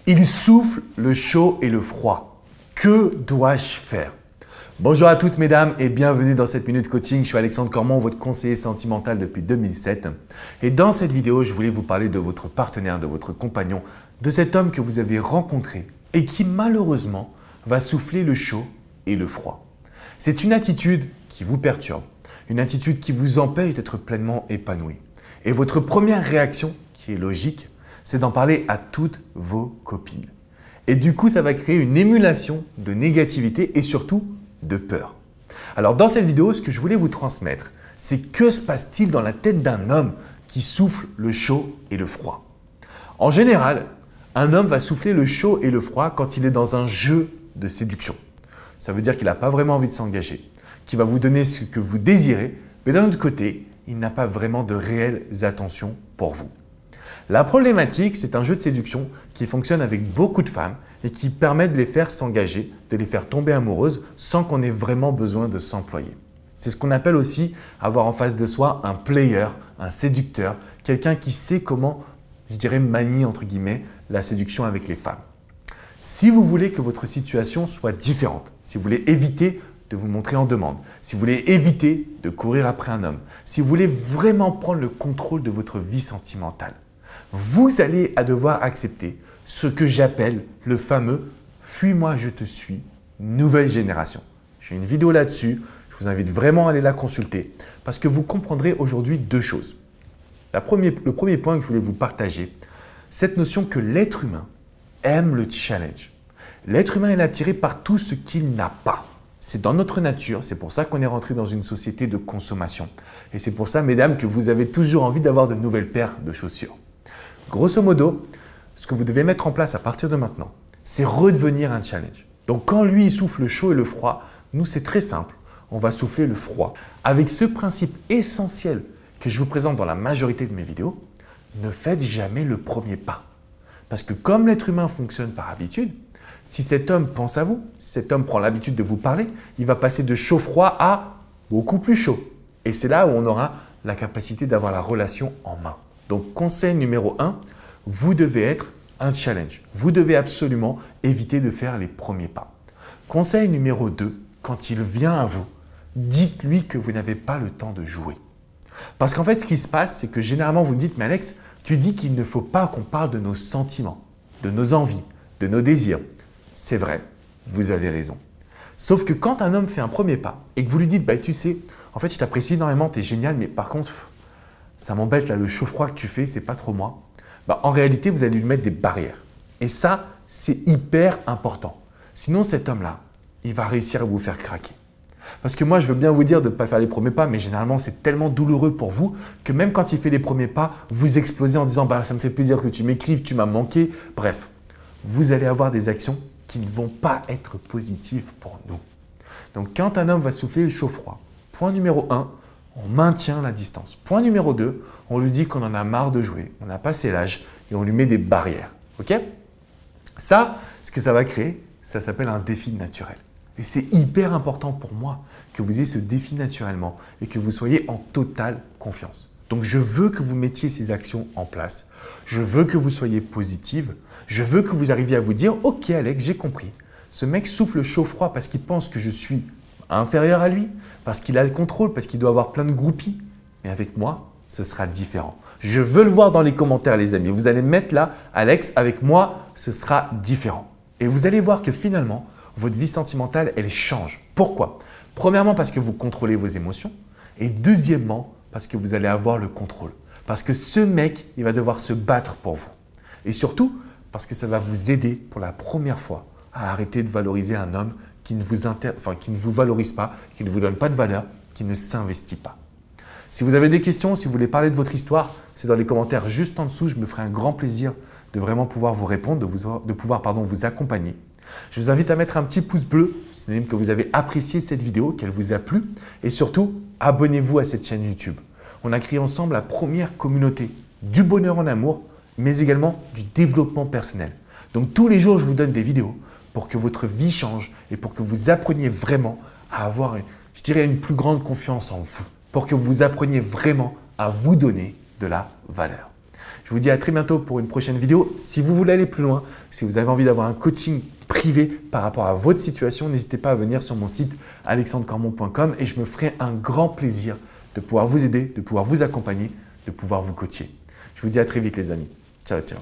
Il souffle le chaud et le froid. Que dois-je faire? Bonjour à toutes mesdames et bienvenue dans cette minute coaching. Je suis Alexandre Cormon, votre conseiller sentimental depuis 2007. Et dans cette vidéo, je voulais vous parler de votre partenaire, de votre compagnon, de cet homme que vous avez rencontré et qui malheureusement va souffler le chaud et le froid. C'est une attitude qui vous perturbe, une attitude qui vous empêche d'être pleinement épanoui. Et votre première réaction, qui est logique, c'est d'en parler à toutes vos copines. Et du coup, ça va créer une émulation de négativité et surtout de peur. Alors dans cette vidéo, ce que je voulais vous transmettre, c'est que se passe-t-il dans la tête d'un homme qui souffle le chaud et le froid? En général, un homme va souffler le chaud et le froid quand il est dans un jeu de séduction. Ça veut dire qu'il n'a pas vraiment envie de s'engager, qu'il va vous donner ce que vous désirez, mais d'un autre côté, il n'a pas vraiment de réelles attentions pour vous. La problématique, c'est un jeu de séduction qui fonctionne avec beaucoup de femmes et qui permet de les faire s'engager, de les faire tomber amoureuses sans qu'on ait vraiment besoin de s'employer. C'est ce qu'on appelle aussi avoir en face de soi un player, un séducteur, quelqu'un qui sait comment, je dirais, manier entre guillemets la séduction avec les femmes. Si vous voulez que votre situation soit différente, si vous voulez éviter de vous montrer en demande, si vous voulez éviter de courir après un homme, si vous voulez vraiment prendre le contrôle de votre vie sentimentale, vous allez devoir accepter ce que j'appelle le fameux « Fuis-moi, je te suis » nouvelle génération. J'ai une vidéo là-dessus, je vous invite vraiment à aller la consulter parce que vous comprendrez aujourd'hui deux choses. Le premier point que je voulais vous partager, cette notion que l'être humain aime le challenge. L'être humain est attiré par tout ce qu'il n'a pas. C'est dans notre nature, c'est pour ça qu'on est rentré dans une société de consommation. Et c'est pour ça, mesdames, que vous avez toujours envie d'avoir de nouvelles paires de chaussures. Grosso modo, ce que vous devez mettre en place à partir de maintenant, c'est redevenir un challenge. Donc quand lui il souffle le chaud et le froid, nous c'est très simple, on va souffler le froid. Avec ce principe essentiel que je vous présente dans la majorité de mes vidéos, ne faites jamais le premier pas. Parce que comme l'être humain fonctionne par habitude, si cet homme pense à vous, si cet homme prend l'habitude de vous parler, il va passer de chaud-froid à beaucoup plus chaud. Et c'est là où on aura la capacité d'avoir la relation en main. Donc conseil numéro 1, vous devez être un challenge. Vous devez absolument éviter de faire les premiers pas. Conseil numéro 2, quand il vient à vous, dites-lui que vous n'avez pas le temps de jouer. Parce qu'en fait, ce qui se passe, c'est que généralement, vous me dites « Mais Alex, tu dis qu'il ne faut pas qu'on parle de nos sentiments, de nos envies, de nos désirs. » C'est vrai, vous avez raison. Sauf que quand un homme fait un premier pas et que vous lui dites « Tu sais, en fait, je t'apprécie énormément, tu es génial, mais par contre, ça m'embête là, le chaud-froid que tu fais, c'est pas trop moi. » En réalité, vous allez lui mettre des barrières. Et ça, c'est hyper important. Sinon, cet homme-là, il va réussir à vous faire craquer. Parce que moi, je veux bien vous dire de ne pas faire les premiers pas, mais généralement, c'est tellement douloureux pour vous que même quand il fait les premiers pas, vous explosez en disant « ça me fait plaisir que tu m'écrives, tu m'as manqué ». Bref, vous allez avoir des actions qui ne vont pas être positives pour nous. Donc, quand un homme va souffler le chaud-froid, point numéro 1, on maintient la distance. Point numéro 2, on lui dit qu'on en a marre de jouer, on a passé l'âge et on lui met des barrières. Ok? Ça, ce que ça va créer, ça s'appelle un défi naturel. Et c'est hyper important pour moi que vous ayez ce défi naturellement et que vous soyez en totale confiance. Donc, je veux que vous mettiez ces actions en place. Je veux que vous soyez positive. Je veux que vous arriviez à vous dire « Ok Alex, j'ai compris. Ce mec souffle chaud-froid parce qu'il pense que je suis inférieur à lui, parce qu'il a le contrôle, parce qu'il doit avoir plein de groupies. Mais avec moi, ce sera différent. Je veux le voir dans les commentaires, les amis. Vous allez mettre là, Alex, avec moi, ce sera différent. Et vous allez voir que finalement, votre vie sentimentale, elle change. Pourquoi? Premièrement, parce que vous contrôlez vos émotions. Et deuxièmement, parce que vous allez avoir le contrôle. Parce que ce mec, il va devoir se battre pour vous. Et surtout, parce que ça va vous aider pour la première fois à arrêter de valoriser un homme qui ne vous valorise pas, qui ne vous donne pas de valeur, qui ne s'investit pas. Si vous avez des questions, si vous voulez parler de votre histoire, c'est dans les commentaires juste en dessous. Je me ferai un grand plaisir de vraiment pouvoir vous répondre, de pouvoir vous accompagner. Je vous invite à mettre un petit pouce bleu, synonyme que vous avez apprécié cette vidéo, qu'elle vous a plu. Et surtout, abonnez-vous à cette chaîne YouTube. On a créé ensemble la première communauté du bonheur en amour, mais également du développement personnel. Donc tous les jours, je vous donne des vidéos pour que votre vie change et pour que vous appreniez vraiment à avoir, je dirais, une plus grande confiance en vous. Pour que vous appreniez vraiment à vous donner de la valeur. Je vous dis à très bientôt pour une prochaine vidéo. Si vous voulez aller plus loin, si vous avez envie d'avoir un coaching privé par rapport à votre situation, n'hésitez pas à venir sur mon site alexandrecormon.com et je me ferai un grand plaisir de pouvoir vous aider, de pouvoir vous accompagner, de pouvoir vous coacher. Je vous dis à très vite les amis. Ciao, ciao.